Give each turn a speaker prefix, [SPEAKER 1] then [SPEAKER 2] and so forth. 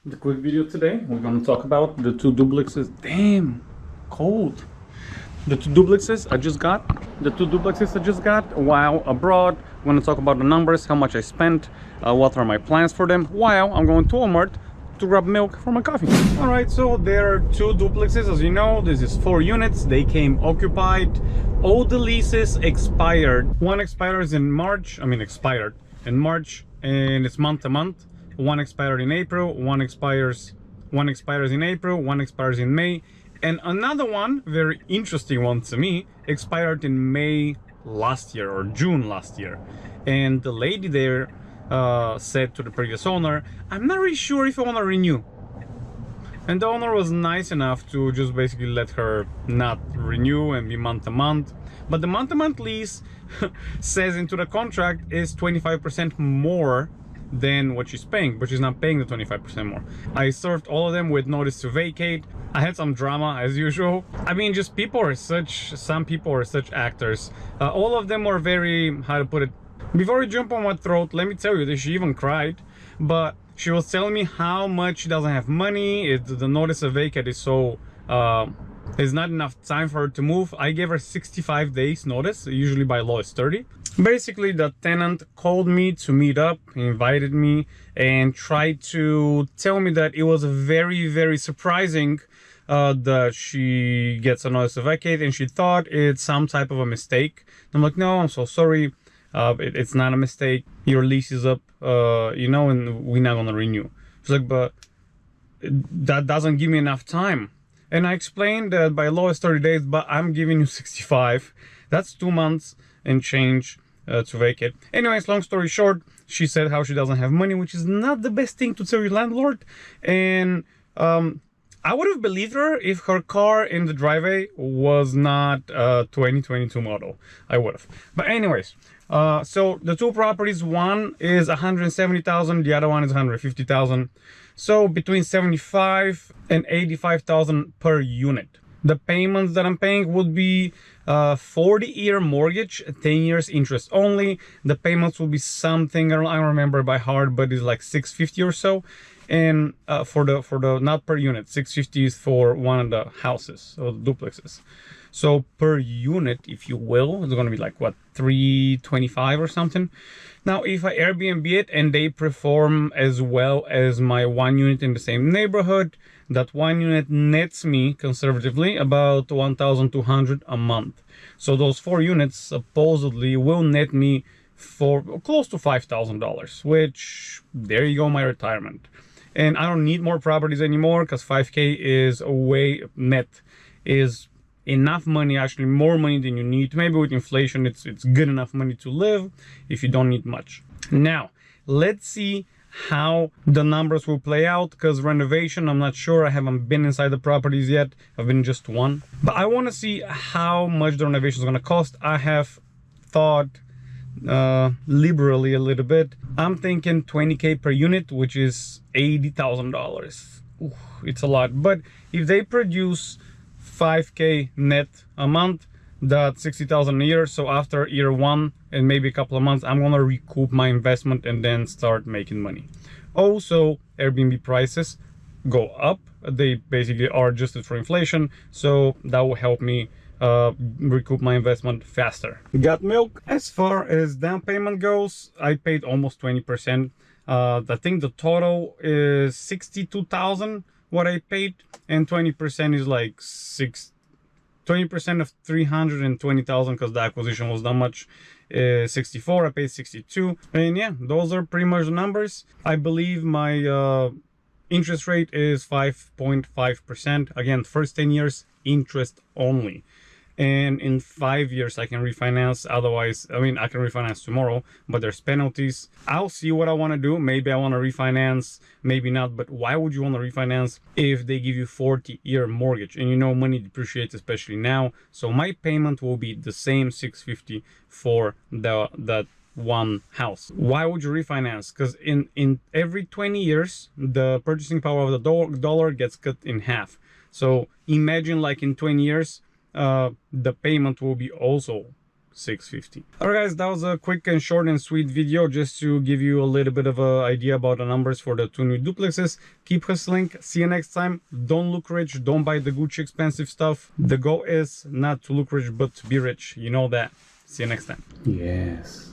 [SPEAKER 1] The quick video today, we're going to talk about the two duplexes. Damn, cold. The two duplexes I just got. While abroad. I'm going to talk about the numbers, how much I spent, what are my plans for them, while I'm going to Walmart to grab milk for my coffee. All right, so there are two duplexes, as you know. This is 4 units. They came occupied. All the leases expired. One expires in March. Expired in March, and it's month to month. One expired in April, one expires in April, one expires in May, and another one, very interesting one to me, expired in May last year or June last year. And the lady there said to the previous owner, I'm not really sure if I want to renew. And the owner was nice enough to just basically let her not renew and be month to month. But the month to month lease says into the contract is 25% more than what she's paying, but she's not paying the 25% more. I served all of them with notice to vacate. I had some drama as usual. Just some people are such actors. All of them were very, how to put it, before we jump on my throat, let me tell you that she even cried, but she was telling me how much she doesn't have money. The notice of vacate is so there's not enough time for her to move. I gave her 65 days notice, usually by law it's 30. Basically, the tenant called me to meet up, invited me, and tried to tell me that it was very, very surprising that she gets a notice of vacate, and she thought it's some type of a mistake. I'm like, no, I'm so sorry. It's not a mistake. Your lease is up, and we're not gonna renew. She's like, but that doesn't give me enough time. And I explained that by law it's 30 days, but I'm giving you 65. That's 2 months and change to vacate. Anyways, long story short, she said how she doesn't have money, which is not the best thing to tell your landlord. And I would have believed her if her car in the driveway was not a 2022 model. I would have. But anyways, so the two properties, one is 170,000, the other one is 150,000. So between 75 and 85,000 per unit. The payments that I'm paying would be 40-year mortgage, 10 years interest only. The payments will be something, I don't remember by heart, but it's like 650 or so. And for the not per unit, 650 is for one of the houses or the duplexes. So per unit, if you will, it's gonna be like what, 325 or something. Now, if I Airbnb it and they perform as well as my one unit in the same neighborhood, that one unit nets me conservatively about 1,200 a month. So those 4 units supposedly will net me for close to $5,000, which there you go, my retirement. And I don't need more properties anymore because 5K is way net is enough money, actually more money than you need. Maybe with inflation it's good enough money to live if you don't need much. Now let's see how the numbers will play out, because renovation, I'm not sure. I haven't been inside the properties yet. I've been just one, but I want to see how much the renovation is going to cost. I have thought liberally a little bit. I'm thinking 20K per unit, which is $80,000. It's a lot, but if they produce 5K net a month, that's 60,000 a year. So after year 1 and maybe a couple of months, I'm gonna recoup my investment and then start making money. Also, Airbnb prices go up. They basically are adjusted for inflation, so that will help me recoup my investment faster. Got milk. As far as down payment goes, I paid almost 20%. I think the total is 62,000 what I paid, and 20% is like 20% of 320,000 because the acquisition was that much. 64, I paid 62, and yeah, those are pretty much the numbers. I believe my interest rate is 5.5%. Again, first 10 years interest only, and in 5 years I can refinance. Otherwise, I can refinance tomorrow, but there's penalties. I'll see what I want to do. Maybe I want to refinance, maybe not. But why would you want to refinance if they give you 40-year mortgage? And you know, money depreciates, especially now. So my payment will be the same, 650 for that one house. Why would you refinance? Because in every 20 years the purchasing power of the dollar gets cut in half. So imagine, like, in 20 years the payment will be also 650. All right guys, that was a quick and short and sweet video just to give you a little bit of an idea about the numbers for the 2 new duplexes. Keep hustling. See you next time. Don't look rich, don't buy the Gucci expensive stuff. The goal is not to look rich but to be rich, you know that. See you next time. Yes.